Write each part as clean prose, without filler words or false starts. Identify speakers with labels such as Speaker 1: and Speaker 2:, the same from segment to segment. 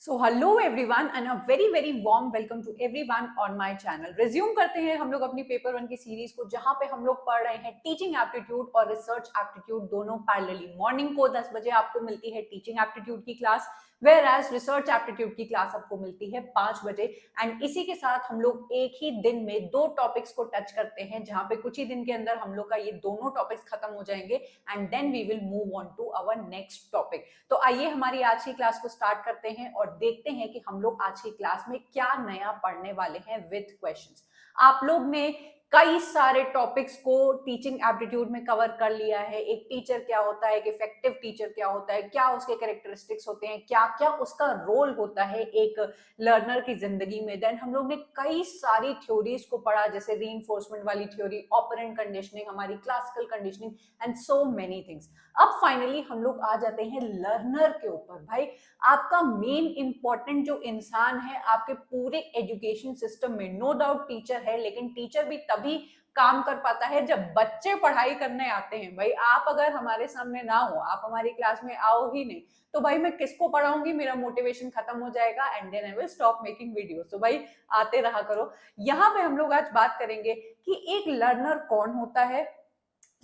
Speaker 1: So hello everyone and a very very warm welcome to everyone on my channel. Resume करते हैं हम लोग अपनी पेपर वन की सीरीज को, जहां पे हम लोग पढ़ रहे हैं टीचिंग एप्टीट्यूड और रिसर्च एप्टीट्यूड दोनों पैरेलली। मॉर्निंग को 10 बजे आपको मिलती है टीचिंग एप्टीट्यूड की class, whereas research aptitude की क्लास आपको मिलती है 5 बजे। एंड इसी के साथ हम लोग एक ही दिन में दो टॉपिक्स को टच करते हैं, जहां पे कुछ ही दिन के अंदर हम लोग का ये दोनों टॉपिक्स खत्म हो जाएंगे and then we will move on to our next topic. तो आइए हमारी आज की क्लास को स्टार्ट करते हैं और देखते हैं कि हम लोग आज की क्लास में क्या नया पढ़ने वाले हैं विद क्वेश्चंस। आप लोग ने कई सारे टॉपिक्स को टीचिंग एप्टीट्यूड में कवर कर लिया है। एक टीचर क्या होता है, एक इफेक्टिव टीचर क्या होता है, क्या उसके कैरेक्टरिस्टिक्स होते हैं, क्या क्या उसका रोल होता है एक लर्नर की जिंदगी में। देन हम लोग ने कई सारी थ्योरीज को पढ़ा, जैसे रीइंफोर्समेंट वाली थ्योरी, ऑपरेंट कंडीशनिंग, हमारी classical conditioning and so many things. अब फाइनली हम लोग आ जाते हैं लर्नर के ऊपर। भाई, आपका मेन इंपॉर्टेंट जो इंसान है आपके पूरे एजुकेशन सिस्टम में, नो डाउट टीचर है, लेकिन टीचर भी तभी काम कर पाता है जब बच्चे पढ़ाई करने आते हैं। भाई, आप अगर हमारे सामने ना हो, आप हमारी क्लास में आओ ही नहीं, तो भाई मैं किसको पढ़ाऊंगी? मेरा मोटिवेशन खत्म हो जाएगा and then I will stop making videos. तो भाई आते रहा करो। यहाँ पे हम लोग आज बात करेंगे कि एक लर्नर कौन होता है,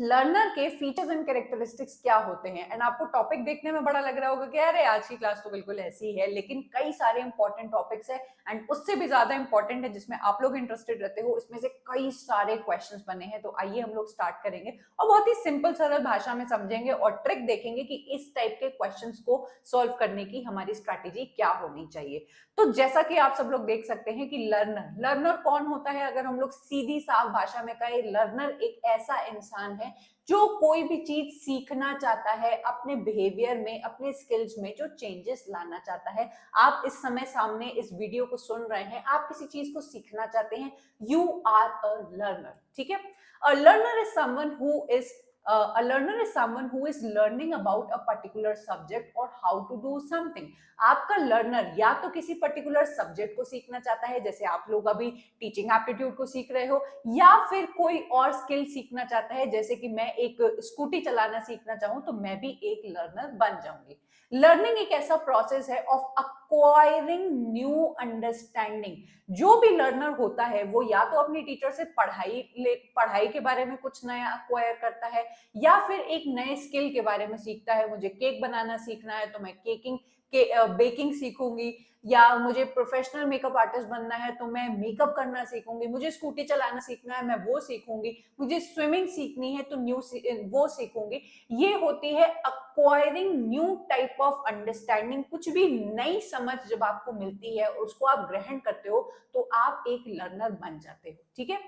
Speaker 1: लर्नर के फीचर्स एंड कैरेक्टरिस्टिक्स क्या होते हैं। एंड आपको टॉपिक देखने में बड़ा लग रहा होगा कि अरे आज की क्लास तो बिल्कुल ऐसी है, लेकिन कई सारे इंपॉर्टेंट टॉपिक्स है एंड उससे भी ज्यादा इंपॉर्टेंट है जिसमें आप लोग इंटरेस्टेड रहते हो, इसमें से कई सारे क्वेश्चंस बने हैं। तो आइए हम लोग स्टार्ट करेंगे और बहुत ही सिंपल सरल भाषा में समझेंगे और ट्रिक देखेंगे कि इस टाइप के क्वेश्चंस को सॉल्व करने की हमारी स्ट्रैटेजी क्या होनी चाहिए। तो जैसा कि आप सब लोग देख सकते हैं कि लर्नर लर्नर कौन होता है, अगर हम लोग सीधी साफ भाषा में कहें, लर्नर एक ऐसा इंसान है जो कोई भी चीज सीखना चाहता है, अपने बिहेवियर में, अपने स्किल्स में जो चेंजेस लाना चाहता है। आप इस समय सामने इस वीडियो को सुन रहे हैं, आप किसी चीज को सीखना चाहते हैं, यू आर अ लर्नर। ठीक है। A learner is someone who is a learner is someone who is learning about a particular subject or how to do something। आपका लर्नर या तो किसी पर्टिकुलर सब्जेक्ट को सीखना चाहता है, जैसे आप लोग अभी टीचिंग एप्टीट्यूड को सीख रहे हो, या फिर कोई और स्किल सीखना चाहता है, जैसे कि मैं एक स्कूटी चलाना सीखना चाहूं तो मैं भी एक लर्नर बन जाऊंगी। लर्निंग एक ऐसा प्रोसेस है ऑफ अक्वायरिंग न्यू अंडरस्टैंडिंग। जो भी लर्नर होता है वो या तो अपनी टीचर से पढ़ाई के बारे में कुछ नया अक्वायर करता है, या फिर एक नए स्किल के बारे में सीखता है। मुझे केक बनाना सीखना है तो मैं बेकिंग सीखूंगी, या मुझे प्रोफेशनल मेकअप आर्टिस्ट बनना है तो मैं मेकअप करना सीखूंगी, मुझे स्कूटी चलाना सीखना है मैं वो सीखूंगी, मुझे स्विमिंग सीखनी है तो वो सीखूंगी। ये होती है acquiring new type of understanding. कुछ भी नई समझ जब आपको मिलती है, उसको आप ग्रहण करते हो, तो आप एक लर्नर बन जाते हो। ठीक है।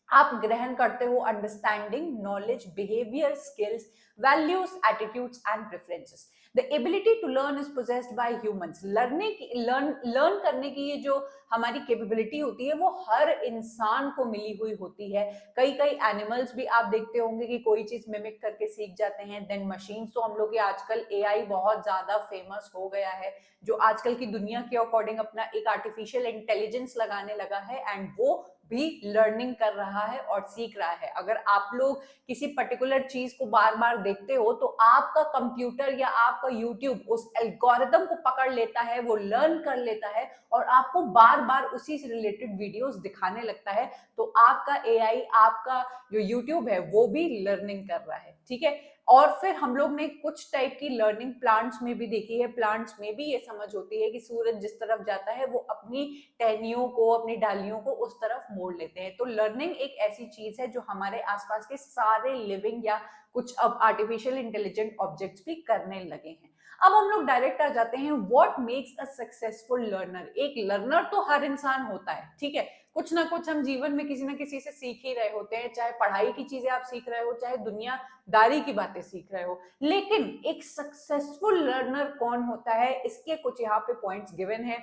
Speaker 1: आप ग्रहण करते हो understanding, knowledge, behaviour, skills, values, attitudes and preferences. The ability to learn is possessed by humans. Learn करने की ये जो हमारी कैपेबिलिटी होती है वो हर इंसान को मिली हुई होती है। कई कई एनिमल्स भी आप देखते होंगे कि कोई चीज मिमिक करके सीख जाते हैं। देन मशीन्स, तो हम लोग के आजकल एआई बहुत ज्यादा फेमस हो गया है, जो आजकल की दुनिया के अकॉर्डिंग अपना एक आर्टिफिशियल इंटेलिजेंस लगाने लगा है एंड वो भी लर्निंग कर रहा है और सीख रहा है। अगर आप लोग किसी पर्टिकुलर चीज को बार बार देखते हो तो आपका कंप्यूटर या आपका यूट्यूब उस एल्गोरिदम को पकड़ लेता है, वो लर्न कर लेता है और आपको बार बार उसी से रिलेटेड वीडियोस दिखाने लगता है। तो आपका एआई, आपका जो यूट्यूब है, वो भी लर्निंग कर रहा है। ठीक है। और फिर हम लोग ने कुछ टाइप की लर्निंग प्लांट्स में भी देखी है। प्लांट्स में भी ये समझ होती है कि सूरज जिस तरफ जाता है वो अपनी टहनियों को, अपनी डालियों को उस तरफ मोड़ लेते हैं। तो लर्निंग एक ऐसी चीज है जो हमारे आसपास के सारे लिविंग या कुछ अब आर्टिफिशियल इंटेलिजेंट ऑब्जेक्ट्स भी करने लगे हैं। अब हम लोग डायरेक्ट आ जाते हैं, what makes a successful learner. एक लर्नर तो हर इंसान होता है, ठीक है। कुछ ना कुछ हम जीवन में किसी ना किसी से सीख ही रहे होते हैं, चाहे पढ़ाई की चीजें आप सीख रहे हो, चाहे दुनियादारी की बातें सीख रहे हो। लेकिन एक सक्सेसफुल लर्नर कौन होता है, इसके कुछ यहाँ पे पॉइंट्स गिवन है।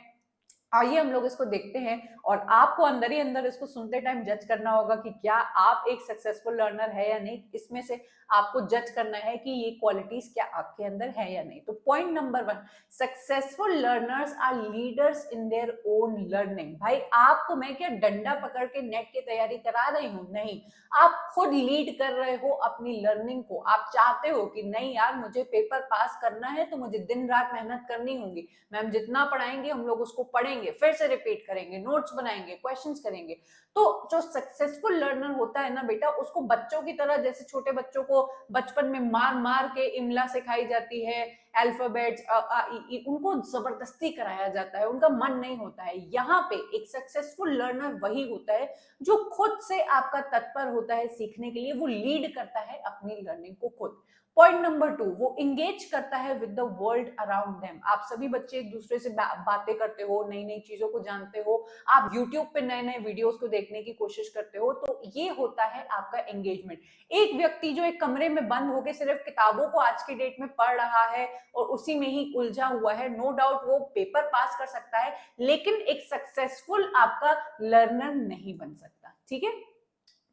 Speaker 1: आइए हम लोग इसको देखते हैं और आपको अंदर ही अंदर इसको सुनते टाइम जज करना होगा कि क्या आप एक सक्सेसफुल लर्नर है या नहीं। इसमें से आपको जज करना है कि ये क्वालिटीज क्या आपके अंदर है या नहीं। तो point number 1, successful learners are leaders in their own learning. भाई आपको मैं क्या डंडा पकड़ के नेट की तैयारी करा रही हूँ? नहीं, आप खुद लीड कर रहे हो अपनी लर्निंग को। आप चाहते हो कि नहीं यार, मुझे पेपर पास करना है तो मुझे दिन रात मेहनत करनी होगी। मैम जितना पढ़ाएंगे हम लोग उसको पढ़ेंगे, फिर से रिपीट करेंगे, नोट्स बनाएंगे, क्वेश्चंस करेंगे। तो जो सक्सेसफुल लर्नर होता है ना बेटा, उसको बच्चों की तरह, जैसे छोटे बच्चों को बचपन में मार मार के इमला सिखाई जाती है, अल्फाबेट्स अ आ इ ई, उनको जबरदस्ती कराया जाता है, उनका मन नहीं होता है। यहाँ पे एक सक्सेसफुल लर्नर वही होता है जो खुद से आपका तत्पर होता है सीखने के लिए, वो लीड करता है अपनी लर्निंग को खुद। पॉइंट नंबर 2, वो इंगेज करता है with the world around them. आप सभी बच्चे एक दूसरे से बातें करते हो, नई नई चीजों को जानते हो, आप यूट्यूब पे नए नए वीडियोस को देखने की कोशिश करते हो, तो ये होता है आपका एंगेजमेंट। एक व्यक्ति जो एक कमरे में बंद होकर सिर्फ किताबों को आज की डेट में पढ़ रहा है और उसी में ही उलझा हुआ है, नो डाउट वो पेपर पास कर सकता है, लेकिन एक सक्सेसफुल आपका लर्नर नहीं बन सकता। ठीक है।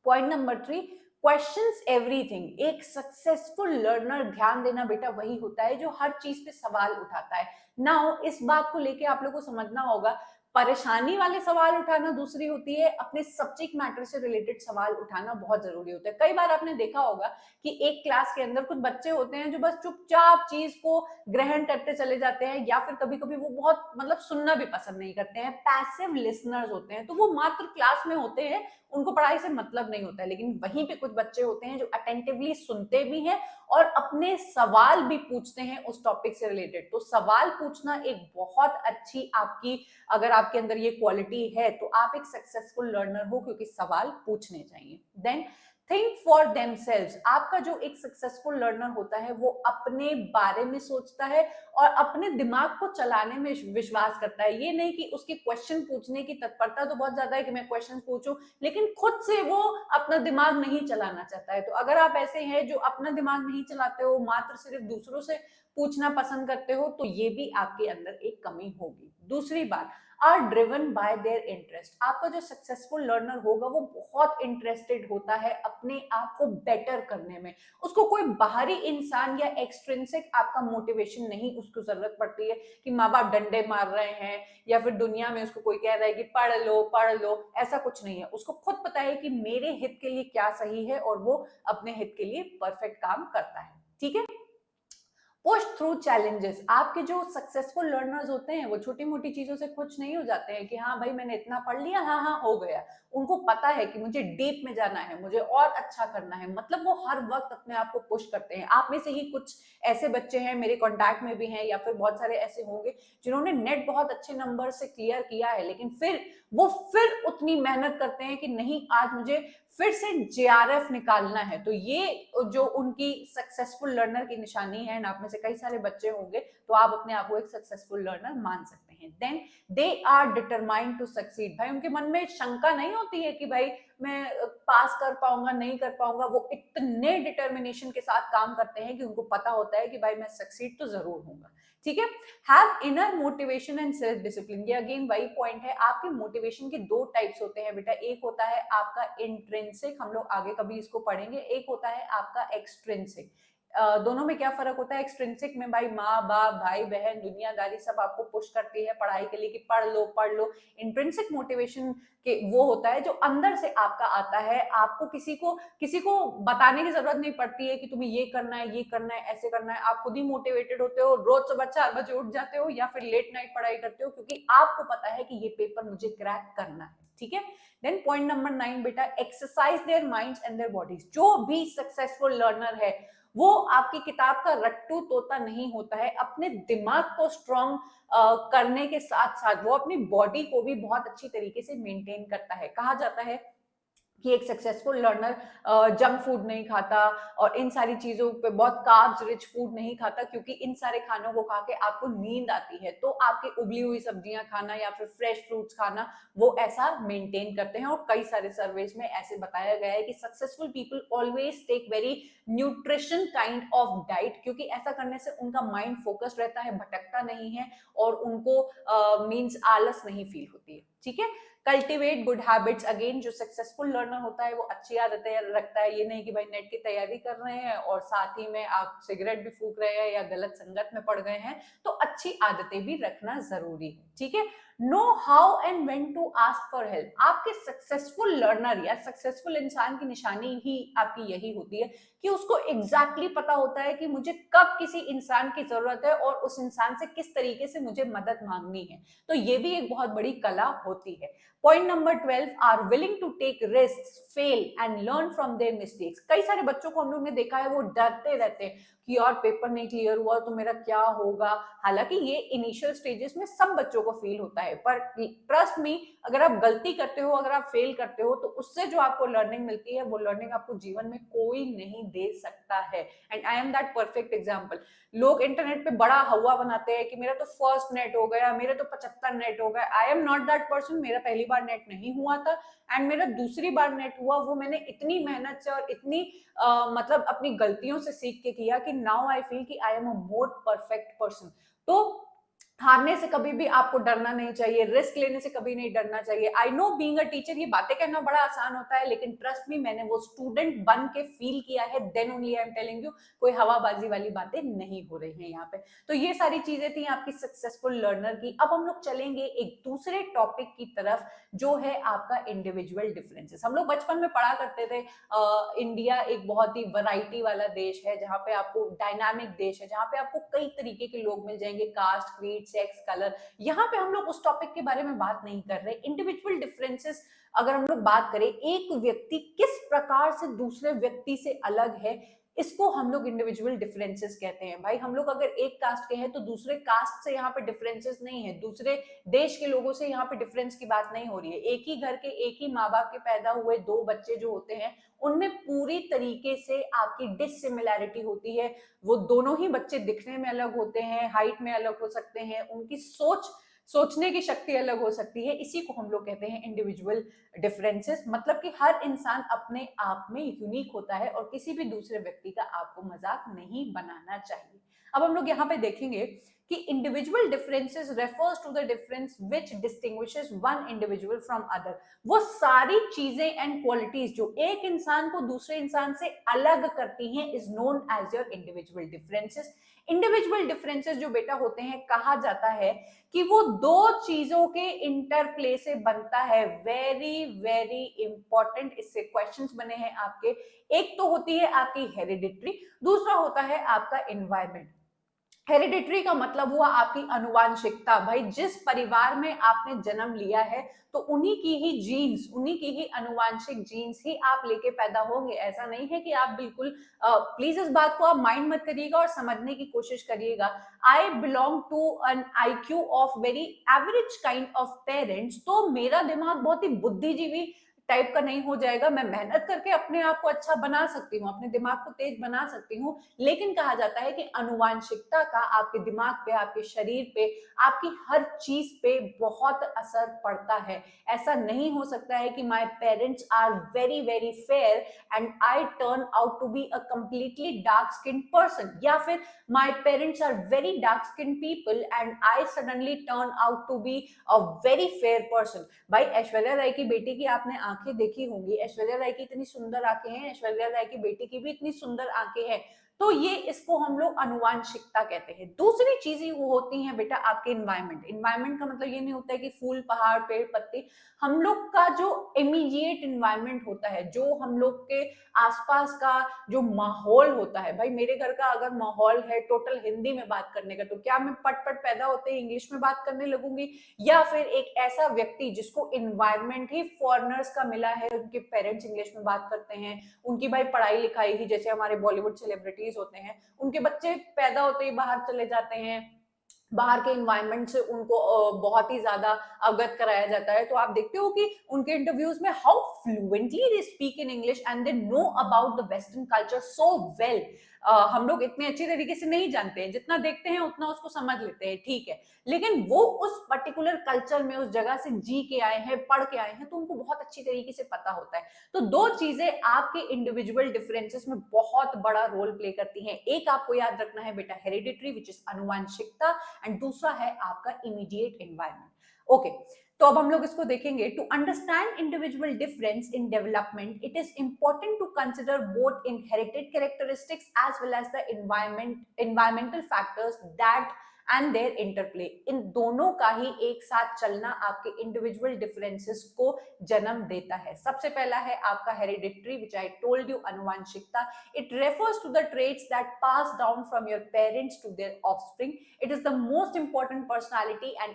Speaker 1: Point number 3, questions everything. एक सक्सेसफुल लर्नर, ध्यान देना बेटा, वही होता है जो हर चीज पे सवाल उठाता है। नाउ इस बात को लेके आप लोगों को समझना होगा, परेशानी वाले सवाल उठाना दूसरी होती है, अपने सब्जेक्ट मैटर से रिलेटेड सवाल उठाना बहुत जरूरी होता है। कई बार आपने देखा होगा कि एक क्लास के अंदर कुछ बच्चे होते हैं जो बस चुपचाप चीज को ग्रहण करते चले जाते हैं, या फिर कभी कभी वो बहुत मतलब सुनना भी पसंद नहीं करते हैं, पैसिव लिसनर्स होते हैं, तो वो मात्र क्लास में होते हैं, उनको पढ़ाई से मतलब नहीं होता है। लेकिन वहीं पे कुछ बच्चे होते हैं जो अटेंटिवली सुनते भी हैं और अपने सवाल भी पूछते हैं उस टॉपिक से रिलेटेड। तो सवाल पूछना एक बहुत अच्छी आपकी, अगर आपके अंदर ये क्वालिटी है तो आप एक सक्सेसफुल लर्नर हो, क्योंकि सवाल पूछने चाहिए। Then think for themselves. आपका जो एक सक्सेसफुल लर्नर होता है वो अपने बारे में सोचता है और अपने दिमाग को चलाने में विश्वास करता है। ये नहीं कि उसकी क्वेश्चन पूछने की तत्परता तो बहुत ज्यादा है कि मैं क्वेश्चन पूछूं, लेकिन खुद से वो अपना दिमाग नहीं चलाना चाहता है। तो अगर आप ऐसे हैं जो अपना दिमाग नहीं चलाते हो, मात्र सिर्फ दूसरों से पूछना पसंद करते हो, तो ये भी आपके अंदर एक कमी होगी। दूसरी बात, are driven by their interest. आपका जो सक्सेसफुल लर्नर होगा वो बहुत इंटरेस्टेड होता है अपने आप को बेटर करने में। उसको कोई बाहरी इंसान या एक्सट्रिंसिक आपका मोटिवेशन नहीं उसको जरूरत पड़ती है कि माँ बाप डंडे मार रहे हैं या फिर दुनिया में उसको कोई कह रहा है कि पढ़ लो, ऐसा कुछ नहीं है। उसको खुद पता है कि मेरे हित के लिए क्या सही है और वो अपने हित के लिए परफेक्ट काम करता है। ठीक है। Push through challenges. आपके जो सक्सेसफुल लर्नर्स होते हैं वो छोटी मोटी चीजों से खुश नहीं हो जाते हैं कि हाँ भाई मैंने इतना पढ़ लिया, हाँ हाँ हो गया। उनको पता है कि मुझे डीप में जाना है, मुझे और अच्छा करना है, मतलब वो हर वक्त अपने आप को पुश करते हैं। आप में से ही कुछ ऐसे बच्चे हैं, मेरे कॉन्टैक्ट में भी हैं, या फिर बहुत सारे ऐसे होंगे जिन्होंने नेट बहुत अच्छे नंबर से क्लियर किया है, लेकिन फिर उतनी मेहनत करते हैं कि नहीं आज मुझे फिर से जेआरएफ निकालना है। तो ये जो उनकी सक्सेसफुल लर्नर की निशानी है, आप में से कई सारे बच्चे होंगे, तो आप अपने आप को एक सक्सेसफुल लर्नर मान सकते हैं। Then they are determined to succeed. भाई उनके मन में शंका नहीं होती है कि भाई मैं पास कर पाऊंगा नहीं कर पाऊंगा। वो इतने डिटर्मिनेशन के साथ काम करते हैं कि उनको पता होता है कि भाई मैं सक्सीड तो जरूर होऊंगा। ठीक है। Have inner motivation and self discipline. ये अगेन वही पॉइंट है, आपके मोटिवेशन के दो टाइप्स होते हैं बेटा। एक होता है आपका इंट्रिंसिक, हम लोग आगे कभी इसको पढ़ेंगे। एक होता है आपका एक्सट्रिंसिक। दोनों में क्या फर्क होता है? एक्सट्रिंसिक में भाई माँ बाप भाई बहन दुनियादारी सब आपको पुश करती है पढ़ाई के लिए कि पढ़ लो पढ़ लो। इंट्रिंसिक मोटिवेशन के वो होता है जो अंदर से आपका आता है, आपको किसी को बताने की जरूरत नहीं पड़ती है कि तुम्हें ये करना है ये करना है ऐसे करना है। आप खुद ही मोटिवेटेड होते हो, रोज सुबह 4 बजे उठ जाते हो या फिर लेट नाइट पढ़ाई करते हो, क्योंकि आपको पता है कि ये पेपर मुझे क्रैक करना है। ठीक है। देन पॉइंट नंबर 9 बेटा, exercise their minds and their bodies. जो भी सक्सेसफुल लर्नर है वो आपकी किताब का रट्टू तोता नहीं होता है। अपने दिमाग को स्ट्रॉन्ग करने के साथ साथ वो अपनी बॉडी को भी बहुत अच्छी तरीके से मेंटेन करता है। कहा जाता है कि एक सक्सेसफुल लर्नर जंक फूड नहीं खाता और इन सारी चीजों पे बहुत कार्ब्स रिच फूड नहीं खाता, क्योंकि इन सारे खानों को खा के आपको नींद आती है। तो आपके उबली हुई सब्जियां खाना या फिर फ्रेश फ्रूट्स खाना वो ऐसा मेंटेन करते हैं। और कई सारे सर्वेज में ऐसे बताया गया है कि successful people always take very nutrition kind of diet, क्योंकि ऐसा करने से उनका माइंड फोकस्ड रहता है, भटकता नहीं है और उनको मीन्स आलस नहीं फील होती है। ठीक है, कल्टिवेट गुड हैबिट्स। अगेन, जो सक्सेसफुल लर्नर होता है वो अच्छी आदतें रखता है। ये नहीं कि भाई नेट की तैयारी कर रहे हैं और साथ ही में आप सिगरेट भी फूक रहे हैं या गलत संगत में पड़ गए हैं, तो अच्छी आदतें भी रखना जरूरी है। ठीक है, know how and when to ask for help. आपके सक्सेसफुल लर्नर या सक्सेसफुल इंसान की निशानी ही आपकी यही होती है कि उसको एग्जैक्टली पता होता है कि मुझे कब किसी इंसान की जरूरत है और उस इंसान से किस तरीके से मुझे मदद मांगनी है। तो ये भी एक बहुत बड़ी कला होती है। Point number 12, are willing to take risk, fail and learn from their mistakes. कई सारे बच्चों को हम लोग ने देखा है वो डरते रहते हैं कि यार पेपर नहीं क्लियर हुआ तो मेरा क्या होगा। हालांकि ये इनिशियल स्टेजेस में सब बच्चों को फील होता है, पर ट्रस्ट मी, अगर आप गलती करते हो, अगर आप फेल करते हो, तो उससे जो आपको लर्निंग मिलती है वो लर्निंग आपको जीवन में कोई नहीं दे सकता है। And I am that perfect example. लोग इंटरनेट पे बड़ा हवा बनाते हैं कि मेरा तो फर्स्ट नेट हो गया, मेरे तो 75 नेट हो गए। आई एम नॉट दैट पर्सन। मेरा पहली बार नेट नहीं हुआ था एंड मेरा दूसरी बार नेट हुआ, वो मैंने इतनी मेहनत से और इतनी मतलब अपनी गलतियों से सीख के किया कि नाउ आई फील कि I am a more perfect person. तो हारने से कभी भी आपको डरना नहीं चाहिए, रिस्क लेने से कभी नहीं डरना चाहिए। I know being a teacher ये बातें कहना बड़ा आसान होता है, लेकिन ट्रस्ट मी, मैंने वो स्टूडेंट बन के फील किया है। Then only I am telling you, कोई हवाबाजी वाली बातें नहीं हो रही हैं यहाँ पे। तो ये सारी चीजें थी आपकी सक्सेसफुल लर्नर की। अब हम लोग चलेंगे एक दूसरे टॉपिक की तरफ, जो है आपका इंडिविजुअल डिफरेंसेस। हम लोग बचपन में पढ़ा करते थे इंडिया एक बहुत ही वैरायटी वाला देश है, जहाँ पे आपको डायनामिक देश है, जहाँ पे आपको कई तरीके के लोग मिल जाएंगे, कास्ट, क्रीड, सेक्स, कलर। यहाँ पे हम लोग उस टॉपिक के बारे में बात नहीं कर रहे। इंडिविजुअल डिफरेंसेस अगर हम लोग बात करें, एक व्यक्ति किस प्रकार से दूसरे व्यक्ति से अलग है, इसको हम लोग इंडिविजुअल डिफरेंसेस कहते हैं। भाई हम लोग अगर एक कास्ट के हैं तो दूसरे कास्ट से यहाँ पे डिफरेंसेस नहीं है, दूसरे देश के लोगों से यहाँ पे डिफरेंस की बात नहीं हो रही है। एक ही घर के एक ही माँ बाप के पैदा हुए दो बच्चे जो होते हैं, उनमें पूरी तरीके से आपकी डिसिमिलैरिटी होती है। वो दोनों ही बच्चे दिखने में अलग होते हैं, हाइट में अलग हो सकते हैं, उनकी सोचने की शक्ति अलग हो सकती है। इसी को हम लोग कहते हैं इंडिविजुअल डिफरेंसेस। मतलब कि हर इंसान अपने आप में यूनिक होता है और किसी भी दूसरे व्यक्ति का आपको मजाक नहीं बनाना चाहिए। अब हम लोग यहाँ पे देखेंगे कि individual differences refers to the difference which distinguishes one individual from other. वो सारी चीजें एंड क्वालिटीज जो एक इंसान को दूसरे इंसान से अलग करती हैं is known as your individual differences. Individual differences जो बेटा होते हैं, कहा जाता है कि वो दो चीजों के इंटरप्ले से बनता है। वेरी वेरी इंपॉर्टेंट, इससे क्वेश्चंस बने हैं आपके। एक तो होती है आपकी हेरिडिटरी, दूसरा होता है आपका एनवायरमेंट। हेरिडिटरी का मतलब हुआ आपकी अनुवांशिकता। भाई जिस परिवार में आपने जन्म लिया है तो उन्हीं की ही जीन्स, उन्हीं की ही अनुवांशिक जीन्स ही आप लेके पैदा होंगे। ऐसा नहीं है कि आप बिल्कुल प्लीज इस बात को आप माइंड मत करिएगा और समझने की कोशिश करिएगा। I belong to an IQ of very average kind of parents. तो मेरा दिमाग बहुत ही बुद्धिजीवी टाइप का नहीं हो जाएगा। मैं मेहनत करके अपने आप को अच्छा बना सकती हूँ, अपने दिमाग को तेज बना सकती हूँ, लेकिन कहा जाता है कि अनुवांशिकता का आपके दिमाग पे, आपके शरीर पे, आपकी हर चीज पे बहुत असर पड़ता है। ऐसा नहीं हो सकता है कि my parents are very very fair and I turn out to be a completely dark skin person, या फिर my parents are very dark skin people and I suddenly turn out to be a very fair person. भाई ऐश्वर्या राय की बेटी की आपने आंखें देखी होंगी, ऐश्वर्या राय की इतनी सुंदर आंखें हैं, ऐश्वर्या राय की बेटी की भी इतनी सुंदर आंखें हैं। तो ये इसको हम लोग अनुवांशिकता कहते हैं। दूसरी चीजें वो होती हैं बेटा आपके इन्वायरमेंट। इन्वायरमेंट का मतलब ये नहीं होता है कि फूल, पहाड़, पेड़, पत्ते। हम लोग का जो इमीडिएट इन्वायरमेंट होता है, जो हम लोग के आसपास का जो माहौल होता है। भाई मेरे घर का अगर माहौल है टोटल हिंदी में बात करने का, तो क्या मैं पट पट पैदा होते ही इंग्लिश में बात करने लगूंगी? या फिर एक ऐसा व्यक्ति जिसको इन्वायरमेंट ही फॉरेनर्स का मिला है, उनके पेरेंट्स इंग्लिश में बात करते हैं, उनकी भाई पढ़ाई लिखाई ही, जैसे हमारे बॉलीवुड सेलिब्रिटीज होते हैं, उनके बच्चे पैदा होते ही बाहर चले जाते हैं, बाहर के इन्वायरमेंट से उनको बहुत ही ज्यादा अवगत कराया जाता है। तो आप देखते हो कि उनके इंटरव्यूज में how fluently they speak in English and they know about the western culture so well. हम लोग इतने अच्छी तरीके से नहीं जानते हैं, जितना देखते हैं उतना उसको समझ लेते हैं, ठीक है, लेकिन वो उस पर्टिकुलर कल्चर में उस जगह से जी के आए हैं, पढ़ के आए हैं, तो उनको बहुत अच्छी तरीके से पता होता है। तो दो चीजें आपके इंडिविजुअल डिफरेंसेस में बहुत बड़ा रोल प्ले करती हैं। एक आपको याद रखना है बेटा, हेरिडिटरी विच इज अनुवांशिकता, एंड दूसरा है आपका इमीडिएट एनवायरनमेंट। ओके, तो अब हम लोग इसको देखेंगे। To understand individual difference in development it is important to consider both inherited characteristics as well as the environmental factors that and their interplay. इन दोनों का ही एक साथ चलना आपके इंडिविजुअल डिफरेंसेस को जन्म देता है। सबसे पहला है आपका hereditary which I told you, अनुवांशिकता। It refers to the traits that pass down from your parents to their offspring. It is the most important personality and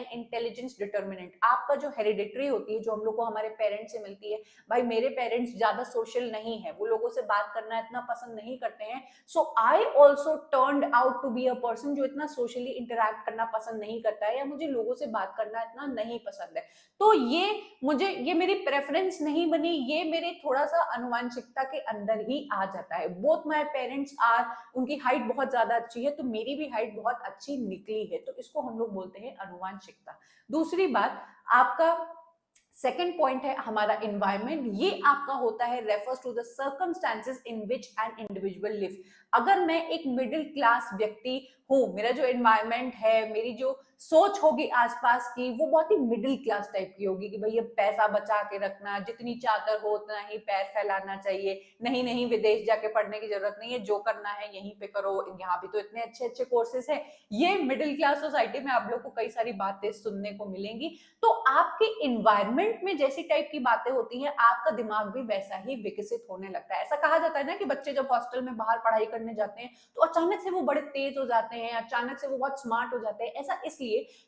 Speaker 1: intelligence determinant. आपका जो हेरिडिटरी होती है, जो हम लोग को हमारे पेरेंट्स से मिलती है, भाई मेरे पेरेंट्स ज्यादा सोशल नहीं है, वो लोगों से बात करना इतना पसंद नहीं करते हैं, so I also turned out to be a person जो इतना सोशली इंटरैक्ट करना पसंद नहीं करता है, या मुझे लोगों से बात करना इतना नहीं पसंद है। तो ये मेरी प्रेफरेंस नहीं बनी, ये मेरे थोड़ा सा अनुवांशिकता के अंदर ही आ जाता है। बोथ माय पेरेंट्स आर, उनकी हाइट बहुत ज्यादा अच्छी है, तो मेरी भी हाइट बहुत अच्छी निकली है, तो इसको हम लोग बोलते हैं अनुवांशिकता। दूसरी बात, आपका सेकेंड पॉइंट है हमारा एनवायरमेंट। ये आपका होता है refers to the circumstances in which an individual live. अगर मैं एक मिडिल क्लास व्यक्ति हूँ, मेरा जो एनवायरमेंट है, मेरी जो सोच होगी आसपास की, वो बहुत ही मिडिल क्लास टाइप की होगी कि भाई ये पैसा बचा के रखना, जितनी चादर हो उतना ही पैर फैलाना चाहिए, नहीं नहीं विदेश जाके पढ़ने की जरूरत नहीं है, जो करना है यहीं पे करो, यहाँ भी तो इतने अच्छे अच्छे कोर्सेज है। ये मिडिल क्लास सोसाइटी में आप लोग को कई सारी बातें सुनने को मिलेंगी। तो आपके इन्वायरमेंट में जैसी टाइप की बातें होती हैं, आपका दिमाग भी वैसा ही विकसित होने लगता है। ऐसा कहा जाता है ना कि बच्चे जब हॉस्टल में बाहर पढ़ाई करने जाते हैं तो अचानक से वो बड़े तेज हो जाते हैं, अचानक से वो बहुत स्मार्ट हो जाते हैं। ऐसा इसलिए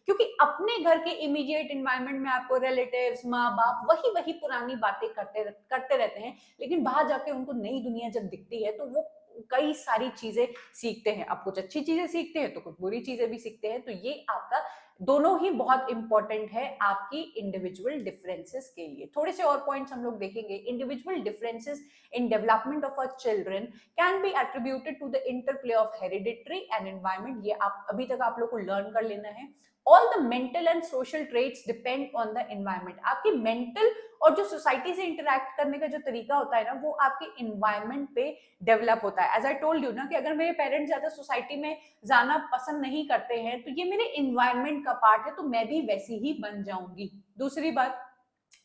Speaker 1: क्योंकि अपने घर के इमीडिएट एनवायरनमेंट में आपको रिलेटिव्स, माँ बाप वही वही पुरानी बातें करते रहते हैं, लेकिन बाहर जाके उनको नई दुनिया जब दिखती है तो वो कई सारी चीजें सीखते हैं। अब कुछ अच्छी चीजें सीखते हैं तो कुछ बुरी चीजें भी सीखते हैं। तो ये आपका दोनों ही बहुत इंपॉर्टेंट है आपकी इंडिविजुअल डिफरेंसेस के लिए। थोड़े से और पॉइंट्स हम लोग देखेंगे। Individual differences in development of a children can be attributed to the interplay of hereditary and environment. ये आप अभी तक आप लोग को लर्न कर लेना है। All the mental and social traits depend on the environment. आपकी मेंटल और जो सोसाइटी से इंटरैक्ट करने का जो तरीका होता है ना, वो आपके एनवायरमेंट पे डेवलप होता है। एज आई टोल्ड यू ना कि अगर मेरे पेरेंट्स ज्यादा सोसाइटी में जाना पसंद नहीं करते हैं, तो ये मेरे एनवायरमेंट का पार्ट है, तो मैं भी वैसी ही बन जाऊंगी। दूसरी बात,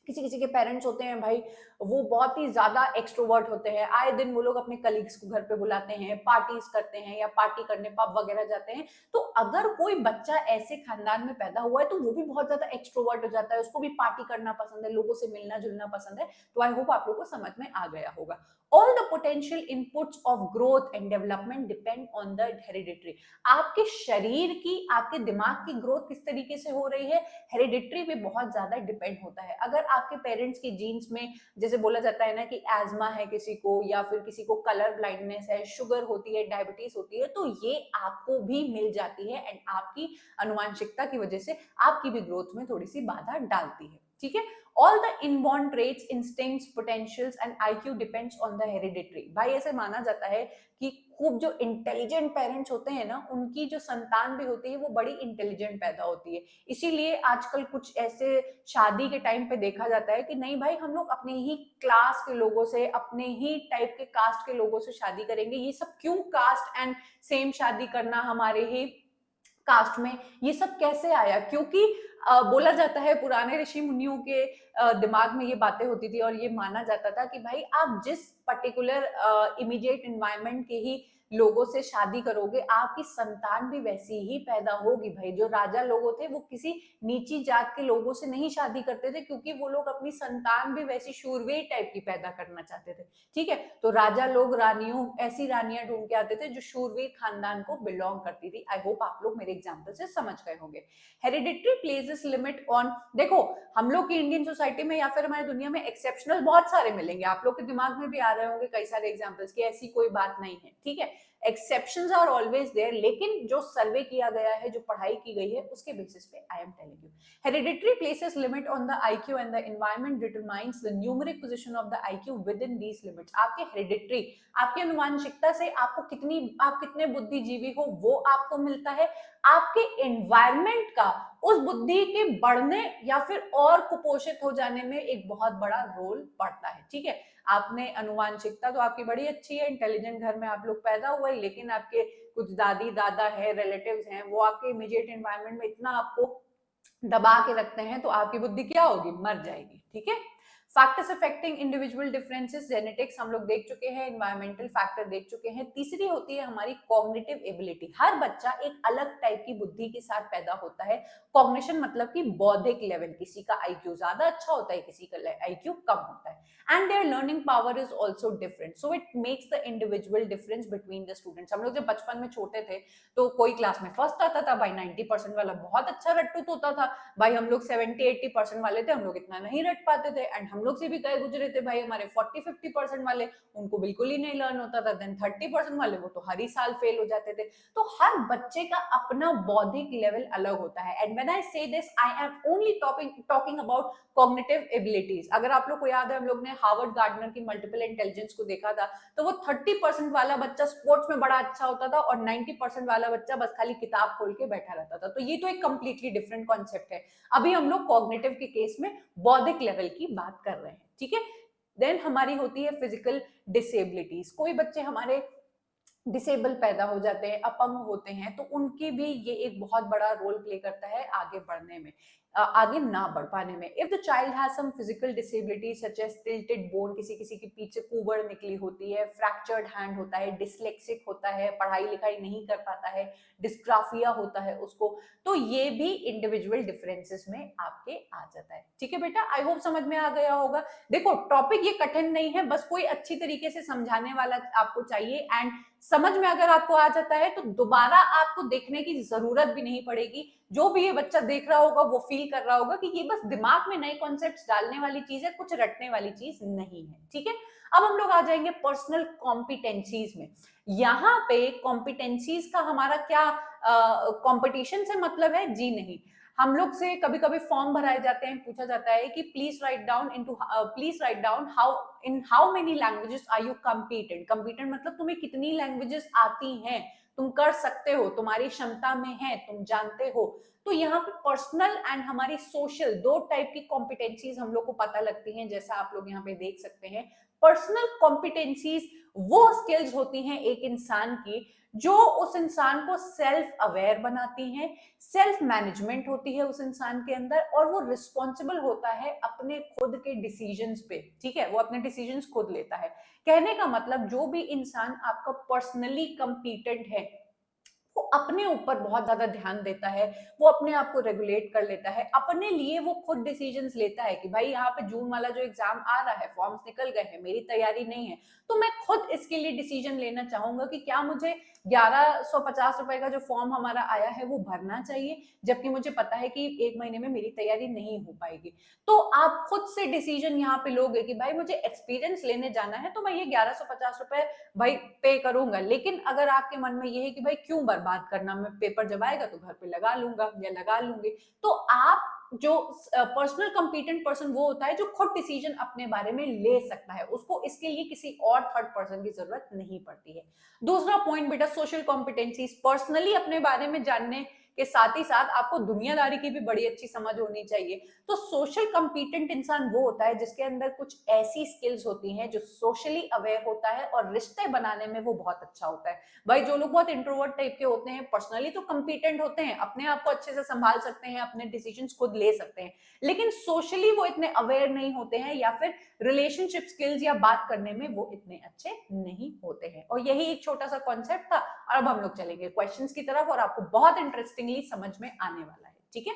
Speaker 1: किसी किसी के पेरेंट्स होते हैं भाई, वो बहुत ही ज्यादा एक्सट्रोवर्ट होते हैं, आए दिन वो लोग अपने कलीग्स को घर पे बुलाते हैं, पार्टीज करते हैं या पार्टी करने पब वगैरह जाते हैं। तो अगर कोई बच्चा ऐसे खानदान में पैदा हुआ है तो वो भी बहुत ज्यादा एक्सट्रोवर्ट हो जाता है, उसको भी पार्टी करना पसंद है, लोगों से मिलना जुलना पसंद है। तो आई होप आप लोगों को समझ में आ गया होगा। All the potential inputs of growth and development depend on the hereditary. आपके शरीर की, आपके दिमाग की ग्रोथ किस तरीके से हो रही है, हेरिडिटरी पे बहुत ज्यादा डिपेंड होता है। अगर आपके पेरेंट्स के जीन्स में, जैसे बोला जाता है ना कि एजमा है किसी को, या फिर किसी को कलर ब्लाइंडनेस है, शुगर होती है, डायबिटीज होती है, तो ये आपको भी मिल जाती है एंड आपकी अनुवांशिकता की वजह से आपकी भी ग्रोथ में थोड़ी सी बाधा डालती है। ठीक है, all the inborn traits, instincts, potentials and IQ depends on the hereditary. भाई ऐसे माना जाता है कि खूब जो इंटेलिजेंट पेरेंट्स होते हैं ना, उनकी जो संतान भी होती है वो बड़ी इंटेलिजेंट पैदा होती है। इसीलिए आजकल कुछ ऐसे शादी के टाइम पे देखा जाता है कि नहीं भाई, हम लोग अपने ही क्लास के लोगों से, अपने ही टाइप के कास्ट के लोगों से शादी करेंगे। ये सब क्यों कास्ट एंड सेम शादी करना, हमारे ही कास्ट में ये सब कैसे आया? क्योंकि बोला जाता है पुराने ऋषि मुनियों के दिमाग में ये बातें होती थी और ये माना जाता था कि भाई आप जिस पर्टिकुलर इमीडिएट एनवायरनमेंट के ही लोगों से शादी करोगे, आपकी संतान भी वैसी ही पैदा होगी। भाई जो राजा लोग थे वो किसी नीची जात के लोगों से नहीं शादी करते थे, क्योंकि वो लोग अपनी संतान भी वैसी शूरवीर टाइप की पैदा करना चाहते थे। ठीक है, तो राजा लोग रानियों, ऐसी रानियां ढूंढ के आते थे जो शूरवीर खानदान को बिलोंग करती थी। आई होप आप लोग मेरे एग्जाम्पल से समझ गए होंगे। हेरिडिटरी प्लेसेस लिमिट ऑन, देखो हम लोग की इंडियन सोसाइटी में या फिर हमारी दुनिया में एक्सेप्शनल बहुत सारे मिलेंगे, आप लोग के दिमाग में भी आ रहे होंगे कई सारे एग्जांपल्स की, ऐसी कोई बात नहीं है। ठीक है, एक्सेप्शंस आर ऑलवेज देयर, लेकिन जो सर्वे किया गया है, जो पढ़ाई की गई है, उसके बेसिस पे आई am telling you. Hereditary places limit on the IQ and the environment determines the numeric position of the IQ with in these limits. आपके हेरिडिटरी, आपके अनुवांशिकता से आप कितने बुद्धिजीवी हो वो आपको मिलता है। आपके एनवायरनमेंट का उस बुद्धि के बढ़ने या फिर और कुपोषित हो जाने में एक बहुत बड़ा रोल पड़ता है। ठीक है, आपने अनुवांशिकता तो आपकी बड़ी अच्छी है, इंटेलिजेंट घर में आप लोग पैदा हुए, लेकिन आपके कुछ दादी दादा है, रिलेटिव्स हैं, वो आपके इमीडिएट एनवायरनमेंट में इतना आपको दबा के रखते हैं, तो आपकी बुद्धि क्या होगी, मर जाएगी। ठीक है, factors affecting individual differences, genetics हम लोग देख चुके हैं, एनवायरमेंटल फैक्टर देख चुके हैं। तीसरी होती है हमारी कॉग्निटिव एबिलिटी। हर बच्चा एक अलग टाइप की बुद्धि के साथ पैदा होता है। कॉग्निशन मतलब कि बौद्धिक लेवल, किसी का आईक्यू ज्यादा अच्छा होता है, किसी का आईक्यू कम होता है। And there learning power is also different, so it makes the individual difference between the students. हम लोग जब बचपन में छोटे थे तो कोई क्लास में फर्स्ट आता था, भाई 90% वाला बहुत अच्छा रट्टू होता था, भाई हम लोग 70-80% वाले थे, हम लोग इतना नहीं रट पाते थे। एंड हम लोग से भी कई गुजरे थे भाई, हमारे 40-50% वाले, उनको बिल्कुल ही नहीं लर्न होता था। देन 30% वाले, वो तो हर ही साल फेल हो जाते थे। तो हर बच्चे का अपना बौद्धिक लेवल अलग होता है। एंड व्हेन आई से this, I am only talking about cognitive abilities. अगर आप लोग को याद है, हम लोग ने हार्वर्ड गार्डनर की मल्टीपल इंटेलिजेंस को देखा था, तो वो 30% वाला बच्चा स्पोर्ट्स में बड़ा अच्छा होता था और 90% वाला बच्चा बस खाली किताब खोल के बैठा रहता था। तो ये तो एक कंप्लीटली डिफरेंट कॉन्सेप्ट है। अभी हम लोग कॉग्निटिव के केस में बौद्धिक लेवल की बात कर रहे हैं। ठीक है, देन हमारी होती है फिजिकल डिसेबिलिटीज। कोई बच्चे हमारे डिसेबल पैदा हो जाते हैं, अपंग होते हैं, तो उनकी भी ये एक बहुत बड़ा रोल प्ले करता है आगे बढ़ने में, आगे ना बढ़ पाने में। If the child has some physical disability such as tilted bone, किसी किसी के पीछे कुबड़ निकली होती है, फ्रैक्चर्ड हैंड होता है, डिसलेक्सिक होता है, पढ़ाई लिखाई नहीं कर पाता है, डिस्ग्राफिया होता है उसको, तो ये भी इंडिविजुअल डिफरेंसेस में आपके आ जाता है। ठीक है बेटा, आई होप समझ में आ गया होगा। देखो, टॉपिक ये कठिन नहीं है, बस कोई अच्छी तरीके से समझाने वाला आपको चाहिए। एंड समझ में अगर आपको आ जाता है तो दोबारा आपको देखने की जरूरत भी नहीं पड़ेगी। जो भी ये बच्चा देख रहा होगा वो फील कर रहा होगा कि ये बस दिमाग में नए कॉन्सेप्ट्स डालने वाली चीज है, कुछ रटने वाली चीज नहीं है। ठीक है, अब हम लोग आ जाएंगे पर्सनल कॉम्पिटेंसीज में। यहाँ पे कॉम्पिटेंसीज का हमारा क्या कंपटीशन से मतलब है? जी नहीं। हम लोग से कभी कभी फॉर्म भराए जाते हैं, पूछा जाता है कि please write down how in how many languages are you competent. Competent मतलब तुम्हें कितनी लैंग्वेजेस आती हैं, तुम कर सकते हो, तुम्हारी क्षमता में है, तुम जानते हो। तो यहाँ पे पर्सनल एंड हमारी सोशल, दो टाइप की कॉम्पिटेंसीज हम लोग को पता लगती हैं, जैसा आप लोग यहाँ पे देख सकते हैं। पर्सनल कॉम्पिटेंसीज वो स्किल्स होती हैं एक इंसान की जो उस इंसान को सेल्फ अवेयर बनाती हैं, सेल्फ मैनेजमेंट होती है उस इंसान के अंदर, और वो रिस्पॉन्सिबल होता है अपने खुद के डिसीजंस पे। ठीक है, वो अपने डिसीजंस खुद लेता है। कहने का मतलब, जो भी इंसान आपका पर्सनली कॉम्पिटेंट है वो अपने ऊपर बहुत ज्यादा ध्यान देता है, वो अपने आप को रेगुलेट कर लेता है, अपने लिए वो खुद डिसीजंस लेता है कि भाई यहाँ पे जून वाला जो एग्जाम आ रहा है, फॉर्म्स निकल गए हैं, मेरी तैयारी नहीं है, तो मैं खुद इसके लिए डिसीजन लेना चाहूंगा कि क्या मुझे 1150 रुपए का जो फॉर्म हमारा आया है वो भरना चाहिए, जबकि मुझे पता है कि एक महीने में मेरी तैयारी नहीं हो पाएगी। तो आप खुद से डिसीजन यहाँ पे लोगे कि भाई मुझे एक्सपीरियंस लेने जाना है, तो मैं ये 1150 रुपए भाई पे करूंगा। लेकिन अगर आपके मन में ये है कि भाई क्यों बर्बाद करना, मैं पेपर जब आएगा तो घर पे लगा लूंगा या लगा लूंगी, तो आप जो पर्सनल कॉम्पिटेंट पर्सन वो होता है जो खुद डिसीजन अपने बारे में ले सकता है, उसको इसके लिए किसी और थर्ड पर्सन की जरूरत नहीं पड़ती है। दूसरा पॉइंट बेटा, सोशल कॉम्पिटेंसीज। पर्सनली अपने बारे में जानने के साथ ही साथ आपको दुनियादारी की भी बड़ी अच्छी समझ होनी चाहिए। तो सोशल कॉम्पिटेंट इंसान वो होता है जिसके अंदर कुछ ऐसी स्किल्स होती हैं, जो सोशली अवेयर होता है और रिश्ते बनाने में वो बहुत अच्छा होता है। भाई जो लोग बहुत इंट्रोवर्ट टाइप के होते हैं, पर्सनली तो कॉम्पिटेंट होते हैं, अपने आप को अच्छे से संभाल सकते हैं, अपने डिसीजंस खुद ले सकते हैं, लेकिन सोशली वो इतने अवेयर नहीं होते हैं, या फिर रिलेशनशिप स्किल्स या बात करने में वो इतने अच्छे नहीं होते हैं। और यही एक छोटा सा कॉन्सेप्ट था, और अब हम लोग चलेंगे क्वेश्चंस की तरफ, और आपको बहुत इंटरेस्टिंगली समझ में आने वाला है। ठीक है,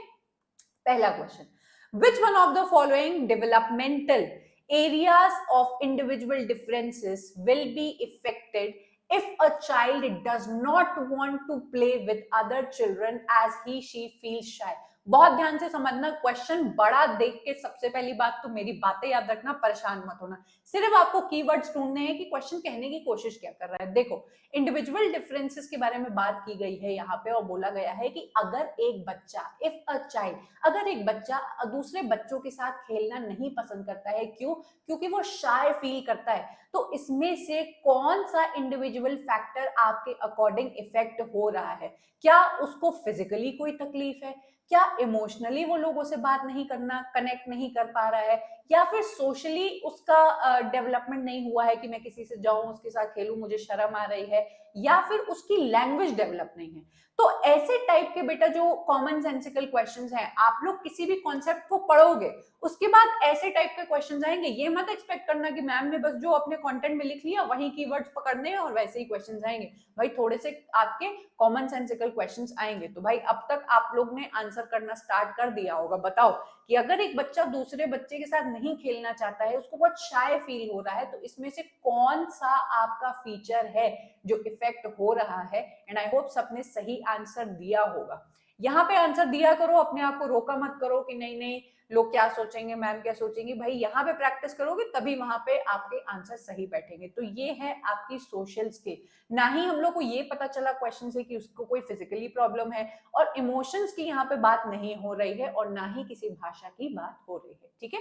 Speaker 1: पहला question, which one of the following developmental areas of individual differences will be affected if a child does not want to play with other children as he she feels shy? बहुत ध्यान से समझना, क्वेश्चन बड़ा देख के सबसे पहली बात तो मेरी बातें याद रखना, परेशान मत होना। सिर्फ आपको कीवर्ड्स ढूंढने हैं कि क्वेश्चन कहने की कोशिश क्या कर रहा है। देखो, इंडिविजुअल डिफरेंसेस के बारे में बात की गई है यहाँ पे और बोला गया है कि अगर एक बच्चा, इफ अ चाइल्ड, अगर एक बच्चा दूसरे बच्चों के साथ खेलना नहीं पसंद करता है, क्यों? क्योंकि वो शाय फील करता है, तो इसमें से कौन सा इंडिविजुअल फैक्टर आपके अकॉर्डिंग इफेक्ट हो रहा है? क्या उसको फिजिकली कोई तकलीफ है, क्या इमोशनली वो लोगों से बात नहीं करना, कनेक्ट नहीं कर पा रहा है, या फिर सोशली उसका डेवलपमेंट नहीं हुआ है कि मैं किसी से जाऊं उसके साथ खेलूं, मुझे शर्म आ रही है, या फिर उसकी लैंग्वेज डेवलप नहीं है। तो ऐसे टाइप के बेटा जो कॉमन सेंसिकल क्वेश्चंस हैं, आप लोग किसी भी कॉन्सेप्ट को पढ़ोगे उसके बाद ऐसे टाइप के क्वेश्चंस आएंगे। ये मत एक्सपेक्ट करना कि मैम ने बस जो अपने कंटेंट में लिख लिया वही कीवर्ड्स पकड़ने हैं और वैसे ही क्वेश्चंस आएंगे। भाई थोड़े से आपके कॉमन सेंसिकल क्वेश्चंस आएंगे। तो भाई अब तक आप लोग ने आंसर करना स्टार्ट कर दिया होगा। बताओ कि अगर एक बच्चा दूसरे बच्चे के साथ नहीं खेलना चाहता है, उसको बहुत शाय फील हो रहा है, तो इसमें से कौन सा आपका फीचर है जो इफेक्ट हो रहा है? एंड आई होप सबने सही आंसर दिया होगा। यहाँ पे आंसर दिया करो, अपने आप को रोका मत करो कि नहीं नहीं लोग क्या सोचेंगे, मैम क्या सोचेंगी। भाई यहाँ पे प्रैक्टिस करोगे तभी वहां पे आपके आंसर सही बैठेंगे। तो ये है आपकी सोशल स्किल। ना ही हम लोग को ये पता चला क्वेश्चन से कि उसको कोई फिजिकली प्रॉब्लम है, और इमोशंस की यहाँ पे बात नहीं हो रही है, और ना ही किसी भाषा की बात हो रही है। ठीक है,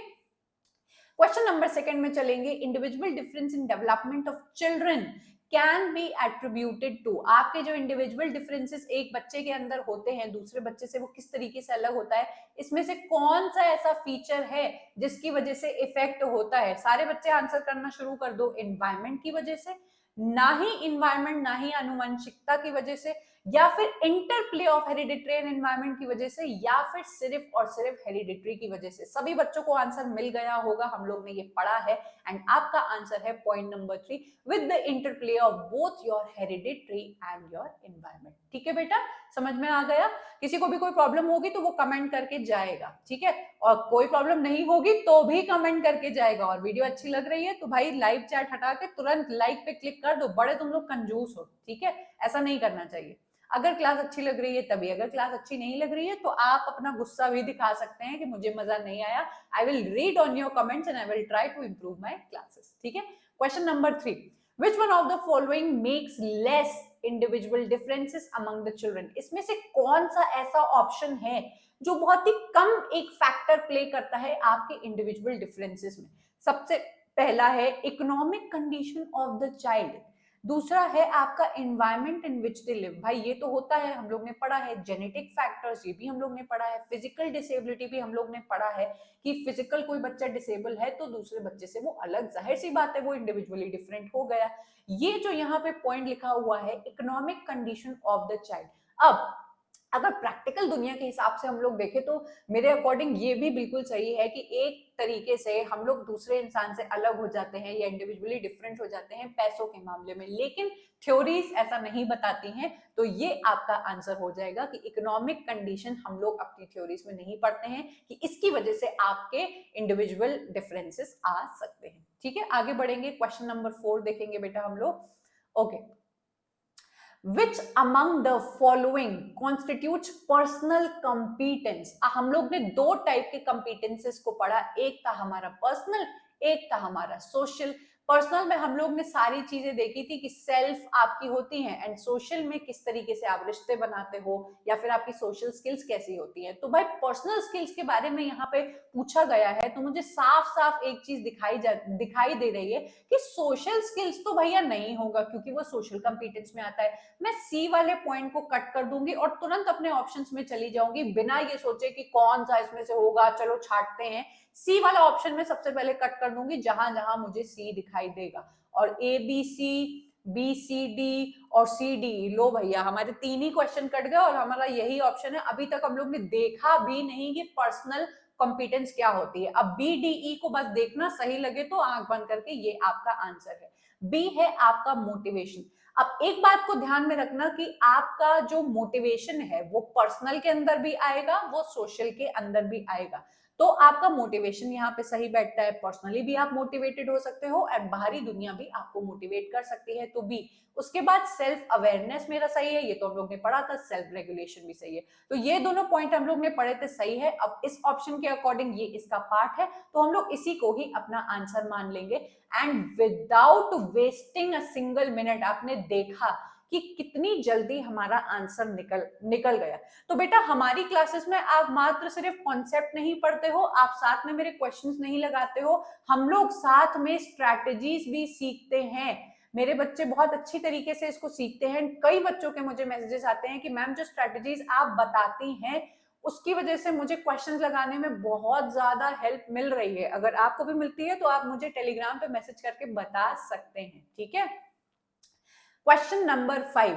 Speaker 1: क्वेश्चन नंबर सेकंड में चलेंगे। Individual difference in development of children can be attributed to. आपके जो इंडिविजुअल डिफरेंसेस एक बच्चे के अंदर होते हैं दूसरे बच्चे से, वो किस तरीके से अलग होता है, इसमें से कौन सा ऐसा फीचर है जिसकी वजह से इफेक्ट होता है? सारे बच्चे आंसर करना शुरू कर दो। एनवायरमेंट की वजह से, ना ही इन्वायरमेंट, ना ही आनुवंशिकता की वजह से, या फिर interplay of hereditary and environment की वजह से, या फिर सिर्फ और सिर्फ हेरिडिटरी की वजह से। सभी बच्चों को आंसर मिल गया होगा, हम लोग ने ये पढ़ा है। एंड आपका आंसर है point number 3, with the interplay of both your hereditary and your environment. ठीक है बेटा, समझ में आ गया? किसी को भी कोई प्रॉब्लम होगी तो वो कमेंट करके जाएगा, ठीक है? और कोई प्रॉब्लम नहीं होगी तो भी कमेंट करके जाएगा। और वीडियो अच्छी लग रही है तो भाई लाइव चैट हटा के तुरंत लाइक पे क्लिक कर दो। बड़े तुम लोग कंजूस हो, ठीक है? ऐसा नहीं करना चाहिए। अगर क्लास अच्छी लग रही है तभी, अगर क्लास अच्छी नहीं लग रही है तो आप अपना गुस्सा भी दिखा सकते हैं कि मुझे मजा नहीं आया। I will read on your comments and I will try to improve my classes. ठीक है, question number 3, which one of the following makes less individual differences among the children? इसमें से कौन सा ऐसा ऑप्शन है जो बहुत ही कम एक फैक्टर प्ले करता है आपके इंडिविजुअल डिफरेंसेस में? सबसे पहला है economic condition of the child, दूसरा है आपका environment in which they live. भाई ये तो होता है, हम लोग ने पढ़ा है। जेनेटिक फैक्टर्स, ये भी हम लोग ने पढ़ा है। फिजिकल डिसेबिलिटी भी हम लोग ने पढ़ा है कि फिजिकल कोई बच्चा डिसेबल है तो दूसरे बच्चे से वो अलग, जाहिर सी बात है वो इंडिविजुअली डिफरेंट हो गया। ये जो यहाँ पे पॉइंट लिखा हुआ है economic condition of the child. अब अगर प्रैक्टिकल दुनिया के हिसाब से हम लोग देखें तो मेरे अकॉर्डिंग ये भी बिल्कुल सही है कि एक तरीके से हम लोग दूसरे इंसान से अलग हो जाते हैं या इंडिविजुअली डिफरेंट हो जाते हैं पैसों के मामले में, लेकिन थ्योरीज ऐसा नहीं बताती हैं। तो ये आपका आंसर हो जाएगा कि इकोनॉमिक कंडीशन हम लोग अपनी थ्योरीज में नहीं पढ़ते हैं कि इसकी वजह से आपके इंडिविजुअल डिफरेंसेस आ सकते हैं। ठीक है, आगे बढ़ेंगे। क्वेश्चन नंबर 4 देखेंगे बेटा हम लोग। Okay, Which among the following constitutes personal competence? हम लोग ने दो टाइप के competences को पढ़ा, एक था हमारा पर्सनल, एक था हमारा सोशल। पर्सनल में हम लोग ने सारी चीजें देखी थी कि सेल्फ आपकी होती हैं, एंड सोशल में किस तरीके से आप रिश्ते बनाते हो या फिर आपकी सोशल स्किल्स कैसी होती हैं। तो भाई पर्सनल स्किल्स के बारे में यहाँ पे पूछा गया है, तो मुझे साफ साफ एक चीज दिखाई दे रही है कि सोशल स्किल्स तो भैया नहीं होगा, क्योंकि वो सोशल कंपीटेंस में आता है। मैं सी वाले पॉइंट को कट कर दूंगी और तुरंत अपने ऑप्शंस में चली जाऊंगी बिना ये सोचे कि कौन सा इसमें से होगा, चलो छांटते हैं। सी वाला ऑप्शन में सबसे पहले कट कर दूंगी जहां जहां मुझे सी दिखाई देगा। और A B C, B C D और सी डी, लो भैया हमारे 3 ही क्वेश्चन कट गए और हमारा यही ऑप्शन है। अभी तक हम लोग ने देखा भी नहीं कि पर्सनल कॉम्पिटेंस क्या होती है। अब बी डी ई को बस देखना, सही लगे तो आंख बंद करके ये आपका आंसर है। बी है आपका मोटिवेशन। अब एक बात को ध्यान में रखना कि आपका जो मोटिवेशन है वो पर्सनल के अंदर भी आएगा, वो सोशल के अंदर भी आएगा। तो आपका मोटिवेशन यहाँ पे सही बैठता है, पर्सनली भी आप मोटिवेटेड हो सकते हो और बाहरी दुनिया भी आपको मोटिवेट कर सकती है, तो भी। उसके बाद सेल्फ अवेयरनेस मेरा सही है, ये तो हम लोग ने पढ़ा था, सेल्फ रेगुलेशन भी सही है। तो ये दोनों पॉइंट हम लोग ने पढ़े थे, सही है। अब इस ऑप्शन के अकॉर्डिंग ये इसका पार्ट है, तो हम लोग इसी को ही अपना आंसर मान लेंगे। And without wasting a single minute, आपने देखा कि कितनी जल्दी हमारा आंसर निकल गया। तो बेटा हमारी क्लासेस में आप मात्र सिर्फ कॉन्सेप्ट नहीं पढ़ते हो, आप साथ में मेरे क्वेश्चंस नहीं लगाते हो, हम लोग साथ में स्ट्रैटेजीज भी सीखते हैं। मेरे बच्चे बहुत अच्छी तरीके से इसको सीखते हैं। कई बच्चों के मुझे मैसेजेस आते हैं कि मैम जो स्ट्रैटेजीज आप बताती हैं उसकी वजह से मुझे क्वेश्चंस लगाने में बहुत ज्यादा हेल्प मिल रही है। अगर आपको भी मिलती है तो आप मुझे टेलीग्राम पे मैसेज करके बता सकते हैं, ठीक है। Question number 5.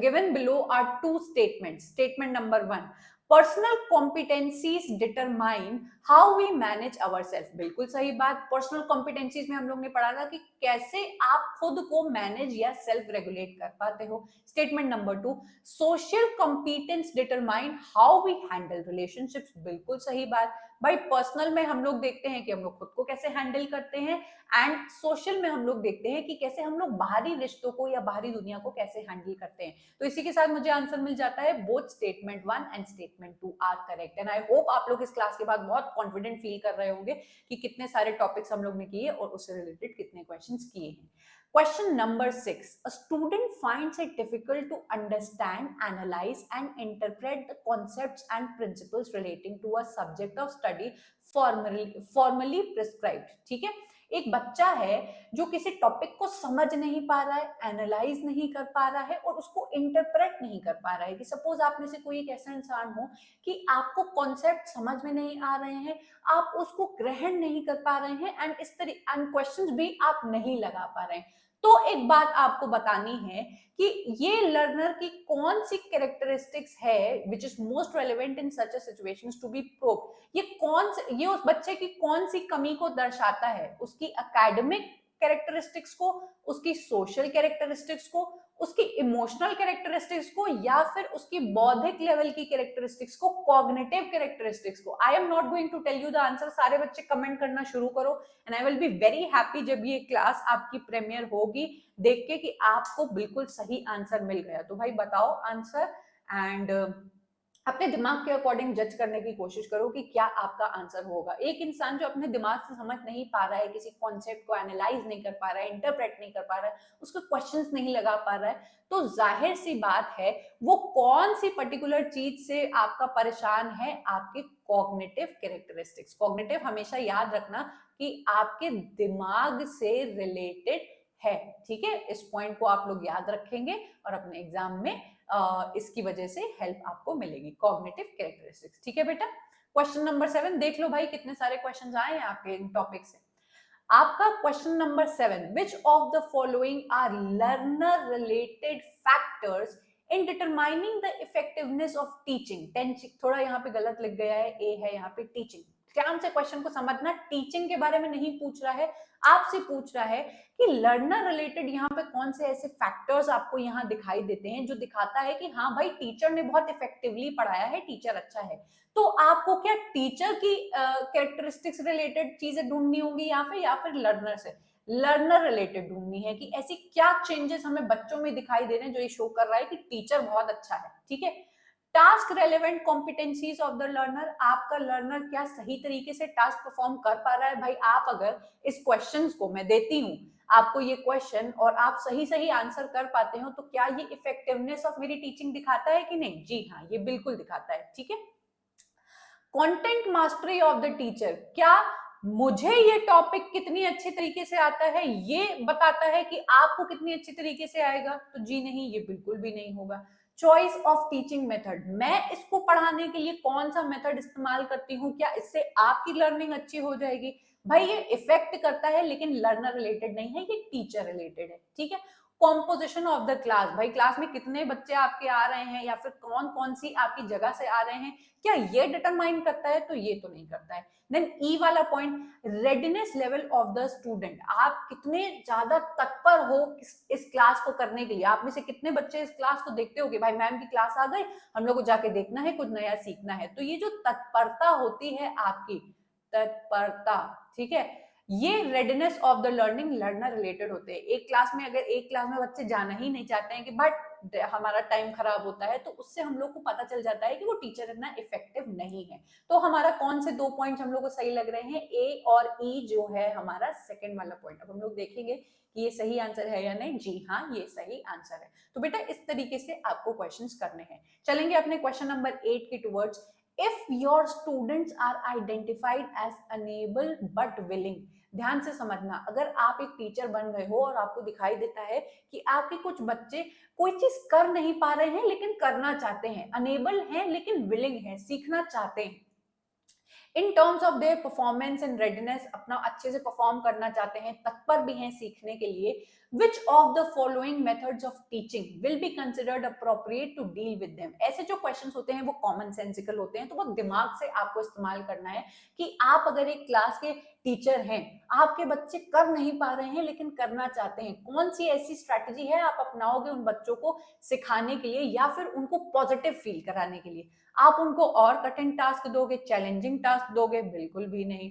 Speaker 1: Given below are two statements. Statement number 1. Personal competencies determine how we manage ourselves. बिल्कुल सही बात। पर्सनल कॉम्पिटेंसीज में हम लोग ने पढ़ा था कि कैसे आप खुद को मैनेज या सेल्फ रेगुलेट कर पाते हो। Statement number 2. Social competence determine how we handle relationships. बिल्कुल सही बात भाई। पर्सनल में हम लोग देखते हैं कि हम लोग खुद को कैसे हैंडल करते हैं, एंड सोशल में हम लोग देखते हैं कि कैसे हम लोग बाहरी रिश्तों को या बाहरी दुनिया को कैसे हैंडल करते हैं। तो इसी के साथ मुझे आंसर मिल जाता है। Both statement 1 and statement 2 are correct. And I hope आप लोग इस क्लास के बाद बहुत कॉन्फिडेंट फील कर रहे होंगे कि कितने सारे टॉपिक्स हम लोग ने किए और उससे रिलेटेड कितने क्वेश्चंस किए हैं। Question number 6. A student finds it difficult to understand, analyze and interpret the concepts and principles relating to a subject of study formally prescribed. ठीक है, एक बच्चा है जो किसी टॉपिक को समझ नहीं पा रहा है, एनालाइज नहीं कर पा रहा है और उसको इंटरप्रेट नहीं कर पा रहा है। कि सपोज आप में से कोई एक ऐसा इंसान हो कि आपको कॉन्सेप्ट समझ में नहीं आ रहे हैं, आप उसको ग्रहण नहीं कर पा रहे हैं, एंड इस तरह एंड क्वेश्चंस भी आप नहीं लगा पा रहे हैं। तो एक बात आपको बतानी है कि ये लर्नर की कौन सी कैरेक्टरिस्टिक्स है which is most relevant in such a situations to be proved. ये उस बच्चे की कौन सी कमी को दर्शाता है, उसकी एकेडमिक कैरेक्टरिस्टिक्स को, उसकी सोशल कैरेक्टरिस्टिक्स को, उसकी इमोशनल कैरेक्टरिस्टिक्स को, या फिर उसकी बौद्धिक लेवल की कैरेक्टरिस्टिक्स को, कॉग्निटिव कैरेक्टरिस्टिक्स को। I am not going to tell you the answer. सारे बच्चे कमेंट करना शुरू करो and I will be very happy जब ये क्लास आपकी प्रीमियर होगी देख के कि आपको बिल्कुल सही आंसर मिल गया। तो भाई बताओ आंसर, एंड अपने दिमाग के अकॉर्डिंग जज करने की कोशिश करो कि क्या आपका आंसर होगा। एक इंसान जो अपने दिमाग से समझ नहीं पा रहा है, किसी कॉन्सेप्ट को एनालाइज नहीं कर पा रहा है, इंटरप्रेट नहीं कर पा रहा है, उसको क्वेश्चंस नहीं लगा पा रहा है, तो जाहिर सी बात है वो कौन सी पर्टिकुलर चीज से आपका परेशान है, आपके कॉग्निटिव कैरेक्टरिस्टिक्स। कॉग्निटिव हमेशा याद रखना कि आपके दिमाग से रिलेटेड है, ठीक है। इस पॉइंट को आप लोग याद रखेंगे और अपने एग्जाम में इसकी वजह से हेल्प आपको मिलेगी। कॉग्निटिव कैरेक्टरिस्टिक्स, ठीक है बेटा। क्वेश्चन नंबर 7 देख लो भाई, कितने सारे क्वेश्चंस आए हैं आपके इन टॉपिक से। आपका question number 7, which of the following are learner related factors in determining the effectiveness of teaching. थोड़ा यहाँ पे गलत लिख गया है, ए है यहाँ पे टीचिंग। ध्यान से क्वेश्चन को समझना, टीचिंग के बारे में नहीं पूछ रहा है, आपसे पूछ रहा है कि लर्नर रिलेटेड यहाँ पे कौन से ऐसे फैक्टर्स आपको यहाँ दिखाई देते हैं जो दिखाता है कि हाँ भाई टीचर ने बहुत इफेक्टिवली पढ़ाया है, टीचर अच्छा है। तो आपको क्या टीचर की कैरेक्टरिस्टिक्स रिलेटेड चीजें ढूंढनी होंगी या फिर लर्नर से, लर्नर रिलेटेड ढूंढनी है कि ऐसी क्या चेंजेस हमें बच्चों में दिखाई दे रहे हैं जो ये शो कर रहा है कि टीचर बहुत अच्छा है, ठीक है। Task relevant competencies of the learner, आपका लर्नर क्या सही तरीके से टास्क परफॉर्म कर पा रहा है। भाई आप अगर इस क्वेश्चंस को मैं देती हूँ आपको ये क्वेश्चन और आप सही आंसर कर पाते हो, तो क्या ये इफेक्टिवनेस ऑफ मेरी टीचिंग दिखाता है कि नहीं? जी हाँ, ये बिल्कुल दिखाता है, ठीक है। Content mastery of the teacher, क्या मुझे ये टॉपिक कितनी अच्छी तरीके से आता है ये बताता है कि आपको कितनी अच्छी तरीके से आएगा? तो जी नहीं, ये बिल्कुल भी नहीं होगा। चॉइस ऑफ टीचिंग मेथड, मैं इसको पढ़ाने के लिए कौन सा मेथड इस्तेमाल करती हूँ, क्या इससे आपकी लर्निंग अच्छी हो जाएगी? भाई ये इफेक्ट करता है लेकिन लर्नर रिलेटेड नहीं है, ये टीचर रिलेटेड है, ठीक है। कॉम्पोजिशन ऑफ द क्लास, भाई क्लास में कितने बच्चे आपके आ रहे हैं या फिर कौन कौन सी आपकी जगह से आ रहे हैं, क्या ये डिटरमाइन करता है? तो ये तो नहीं करता है। देन ई वाला point, readiness level of the student, आप कितने ज्यादा तत्पर हो इस क्लास को करने के लिए। आप में से कितने बच्चे इस क्लास को देखते हो कि भाई मैम की क्लास आ गई, हम लोग को जाके देखना है, कुछ नया सीखना है। तो ये जो तत्परता होती है आपकी, तत्परता, ठीक है, ये readiness of the learning learner related होते हैं। एक क्लास में, अगर एक क्लास में बच्चे जाना ही नहीं चाहते हैं कि बट हमारा टाइम खराब होता है, तो उससे हम लोग को पता चल जाता है कि वो टीचर इतना इफेक्टिव नहीं है। तो हमारा कौन से 2 पॉइंट हम लोग को सही लग रहे हैं? ए और ई जो है हमारा सेकंड वाला पॉइंट। अब हम लोग देखेंगे कि ये सही आंसर है या नहीं। जी हाँ, ये सही आंसर है। तो बेटा इस तरीके से आपको क्वेश्चंस करने हैं। चलेंगे अपने क्वेश्चन नंबर 8 की towards. If your students are identified as unable but willing, ध्यान से समझना, अगर आप एक टीचर बन गए हो और आपको दिखाई देता है कि आपके कुछ बच्चे कोई चीज कर नहीं पा रहे हैं लेकिन करना चाहते हैं, अनेबल हैं लेकिन विलिंग हैं, सीखना चाहते हैं, in terms of their performance and readiness, अपना अच्छे से परफॉर्म करना चाहते हैं, तत्पर भी हैं सीखने के लिए, which of the following methods of teaching will be considered appropriate to deal with them? ऐसे जो क्वेश्चंस होते हैं वो कॉमन सेंसिकल होते हैं, तो वो दिमाग से आपको इस्तेमाल करना है कि आप अगर एक क्लास के टीचर हैं, आपके बच्चे कर नहीं पा रहे हैं लेकिन करना चाहते हैं, कौन सी ऐसी स्ट्रैटेजी है आप अपनाओगे उन बच्चों को सिखाने के लिए या फिर उनको पॉजिटिव फील कराने के लिए? आप उनको और कठिन टास्क दोगे, चैलेंजिंग टास्क दोगे? बिल्कुल भी नहीं।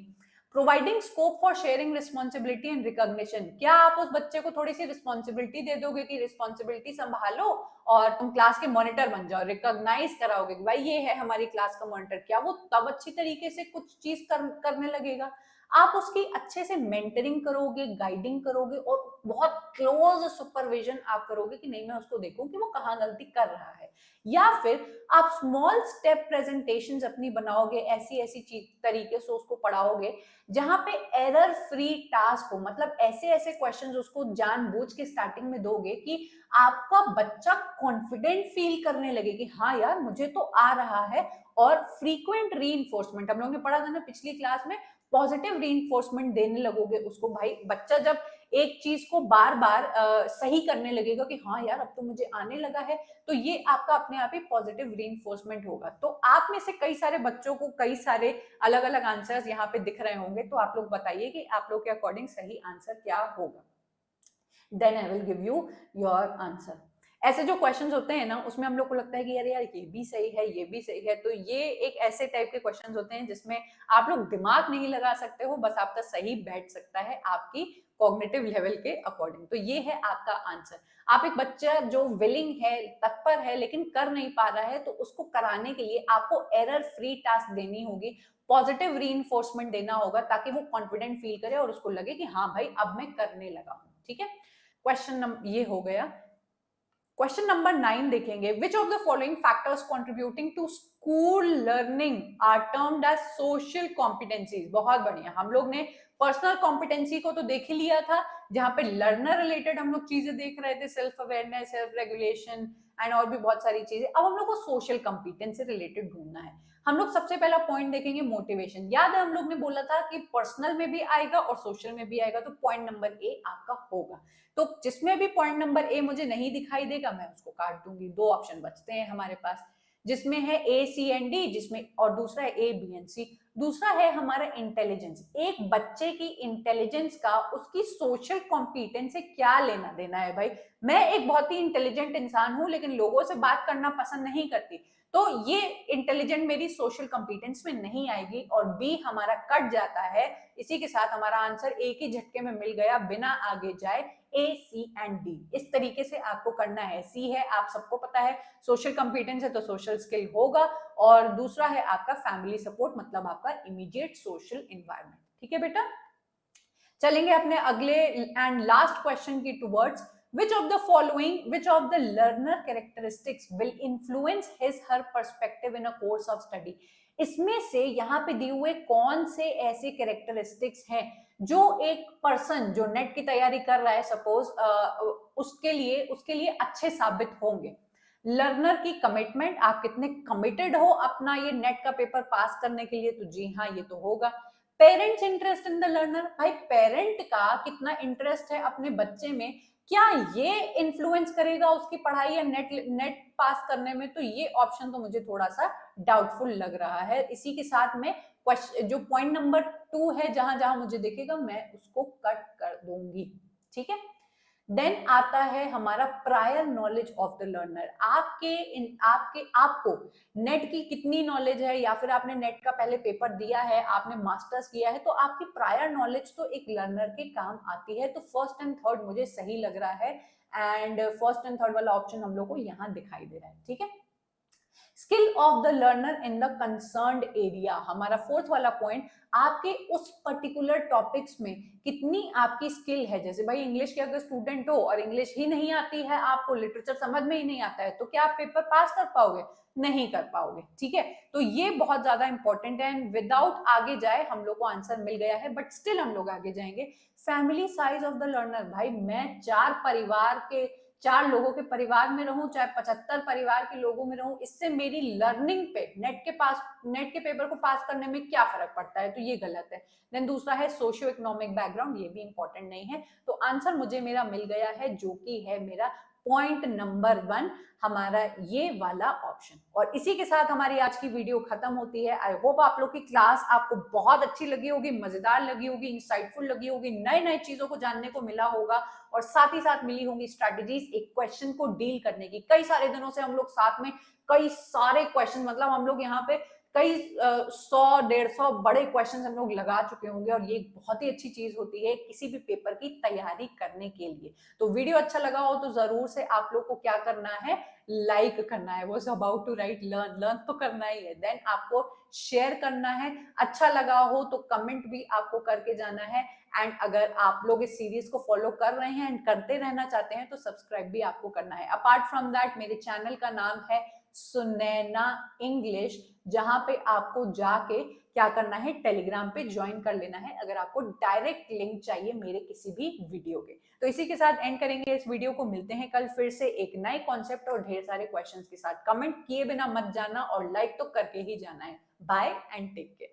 Speaker 1: Providing scope for sharing responsibility and recognition, क्या आप उस बच्चे को थोड़ी सी रिस्पॉन्सिबिलिटी दे दोगे कि रिस्पॉन्सिबिलिटी संभालो और तुम क्लास के मॉनिटर बन जाओ, रिकॉग्नाइज कराओगे कि भाई ये है हमारी क्लास का मॉनिटर, क्या वो तब अच्छी तरीके से कुछ चीज करने लगेगा? आप उसकी अच्छे से मेंटरिंग करोगे, गाइडिंग करोगे और बहुत क्लोज सुपरविजन आप करोगे कि नहीं, मैं उसको देखूं कि वो कहाँ गलती कर रहा है। या फिर आप स्मॉल स्टेप प्रेजेंटेशंस अपनी बनाओगे, ऐसी ऐसी चीज तरीके से उसको पढ़ाओगे जहां पे एरर फ्री टास्क हो, मतलब ऐसे ऐसे क्वेश्चंस उसको जानबूझ के स्टार्टिंग में दोगे कि आपका बच्चा कॉन्फिडेंट फील करने लगे कि हाँ यार मुझे तो आ रहा है। और फ्रीक्वेंट रीइंफोर्समेंट, हम लोगों ने पढ़ा था ना पिछली क्लास में, पॉजिटिव रीइंफोर्समेंट देने लगोगे उसको। भाई बच्चा जब एक चीज को बार बार सही करने लगेगा कि हाँ यार अब तो मुझे आने लगा है, तो ये आपका अपने आप ही पॉजिटिव रीइंफोर्समेंट होगा। तो आप में से कई सारे बच्चों को कई सारे अलग अलग आंसर्स यहाँ पे दिख रहे होंगे, तो आप लोग बताइए कि आप लोग के अकॉर्डिंग सही आंसर क्या होगा। Then I will give you your answer. ऐसे जो क्वेश्चंस होते हैं ना, उसमें हम लोग को लगता है कि यार ये भी सही है, ये भी सही है, तो ये एक ऐसे टाइप के क्वेश्चंस होते हैं जिसमें आप लोग दिमाग नहीं लगा सकते हो, बस आपका सही बैठ सकता है आपकी कॉग्निटिव लेवल के अकॉर्डिंग। तो ये है आपका आंसर। आप एक बच्चा जो विलिंग है, तत्पर है लेकिन कर नहीं पा रहा है, तो उसको कराने के लिए आपको एरर फ्री टास्क देनी होगी, पॉजिटिव रीइंफोर्समेंट देना होगा ताकि वो कॉन्फिडेंट फील करे और उसको लगे कि हाँ भाई अब मैं करने लगा हूं। ठीक है, क्वेश्चन नंबर ये हो गया। क्वेश्चन नंबर 9 देखेंगे। Which of the following factors contributing to school learning are termed as social competencies? बहुत बढ़िया, हम लोग ने पर्सनल कॉम्पिटेंसी को तो देख ही लिया था, जहां पे लर्नर रिलेटेड हम लोग चीजें देख रहे थे, self awareness, self regulation and और भी बहुत सारी चीजें। अब हम लोग को सोशल कॉम्पिटेंस से रिलेटेड ढूंढना है। हम लोग सबसे पहला पॉइंट देखेंगे मोटिवेशन। याद है हम लोग ने बोला था कि पर्सनल में भी आएगा और सोशल में भी आएगा, तो पॉइंट नंबर ए आपका होगा। तो जिसमें भी पॉइंट नंबर ए मुझे नहीं दिखाई देगा मैं उसको काट दूंगी। 2 ऑप्शन बचते हैं हमारे पास, जिसमें है ए सी एंड डी, जिसमें और दूसरा है ए बी एंड सी। दूसरा है हमारा इंटेलिजेंस। एक बच्चे की इंटेलिजेंस का उसकी सोशल कॉम्पिटेंस से क्या लेना देना है? भाई मैं एक बहुत ही इंटेलिजेंट इंसान हूं लेकिन लोगों से बात करना पसंद नहीं करती, तो ये इंटेलिजेंट मेरी सोशल कॉम्पिटेंस में नहीं आएगी, और बी हमारा कट जाता है। इसी के साथ हमारा आंसर एक ही झटके में मिल गया बिना आगे जाए, ए सी एंड डी। इस तरीके से आपको करना है। सी है आप सबको पता है, सोशल कॉम्पिटेंस है तो सोशल स्किल होगा, और दूसरा है आपका फैमिली सपोर्ट, मतलब आपका इमीडिएट सोशल एनवायरनमेंट। ठीक है बेटा, चलेंगे अपने अगले एंड लास्ट क्वेश्चन की towards. which of the following, which of the learner characteristics will influence his her perspective in a course of study? इसमें से यहाँ पे दिए हुए कौन से ऐसे कैरेक्टरिस्टिक्स हैं जो एक पर्सन जो नेट की तैयारी कर रहा है सपोज, उसके लिए अच्छे साबित होंगे? लर्नर की कमिटमेंट, आप कितने कमिटेड हो अपना ये नेट का पेपर पास करने के लिए, तो जी हाँ ये तो होगा। Parents interest in the learner, भाई पेरेंट का कितना इंटरेस्ट है अपने बच्चे में, क्या ये इन्फ्लुएंस करेगा उसकी पढ़ाई या नेट नेट पास करने में? तो ये ऑप्शन तो मुझे थोड़ा सा डाउटफुल लग रहा है। इसी के साथ में क्वेश्चन जो पॉइंट नंबर 2 है, जहां जहां मुझे दिखेगा मैं उसको कट कर दूंगी। ठीक है, देन आता है हमारा prior knowledge of the learner. आपको नेट की कितनी नॉलेज है, या फिर आपने नेट का पहले पेपर दिया है, आपने मास्टर्स किया है, तो आपकी प्रायर नॉलेज तो एक लर्नर के काम आती है। तो फर्स्ट एंड थर्ड मुझे सही लग रहा है, एंड फर्स्ट एंड थर्ड वाला ऑप्शन हम लोग को यहाँ दिखाई दे रहा है। ठीक है, skill of the learner in the concerned area, हमारा फोर्थ वाला पॉइंट, आपके उस पर्टिकुलर टॉपिक्स में कितनी आपकी स्किल है। जैसे भाई इंग्लिश के अगर स्टूडेंट हो और इंग्लिश ही नहीं आती है, आपको लिटरेचर समझ में ही नहीं आता है, तो क्या आप पेपर पास कर पाओगे? नहीं कर पाओगे। ठीक है, तो ये बहुत ज्यादा इंपॉर्टेंट है। एंड विदाउट आगे जाए, हम लोग को आंसर मिल गया है, बट स्टिल हम लोग आगे जाएंगे। Family size of the learner, भाई मैं चार लोगों के परिवार में रहूं, चाहे 75 परिवार के लोगों में रहूं, इससे मेरी लर्निंग पे नेट के पेपर को पास करने में क्या फर्क पड़ता है? तो ये गलत है। देन दूसरा है सोशियो इकोनॉमिक बैकग्राउंड, ये भी इंपॉर्टेंट नहीं है। तो आंसर मुझे मेरा मिल गया है, जो कि है मेरा पॉइंट नंबर 1, हमारा ये वाला ऑप्शन। और इसी के साथ हमारी आज की वीडियो खत्म होती है। आई होप आप लोग की क्लास आपको बहुत अच्छी लगी होगी, मजेदार लगी होगी, इंसाइटफुल लगी होगी, नए नए चीजों को जानने को मिला होगा, और साथ ही साथ मिली होंगी स्ट्रेटेजीज एक क्वेश्चन को डील करने की। कई सारे दिनों से हम लोग साथ में कई सारे क्वेश्चन, मतलब हम लोग यहाँ पे कई 100-150 बड़े क्वेश्चन हम लोग लगा चुके होंगे, और ये बहुत ही अच्छी चीज होती है किसी भी पेपर की तैयारी करने के लिए। तो वीडियो अच्छा लगा हो तो जरूर से आप लोग को क्या करना है, लाइक करना है। वो अबाउट टू राइट लर्न तो करना ही है। देन आपको शेयर करना है, अच्छा लगा हो तो कमेंट भी आपको करके जाना है। एंड अगर आप लोग इस सीरीज को फॉलो कर रहे हैं एंड करते रहना चाहते हैं, तो सब्सक्राइब भी आपको करना है। अपार्ट फ्रॉम दैट, मेरे चैनल का नाम है सुनैना इंग्लिश, जहां पे आपको जाके क्या करना है, टेलीग्राम पे ज्वाइन कर लेना है, अगर आपको डायरेक्ट लिंक चाहिए मेरे किसी भी वीडियो के। तो इसी के साथ एंड करेंगे इस वीडियो को। मिलते हैं कल फिर से एक नए कॉन्सेप्ट और ढेर सारे क्वेश्चंस के साथ। कमेंट किए बिना मत जाना, और लाइक तो करके ही जाना है। Bye and take care.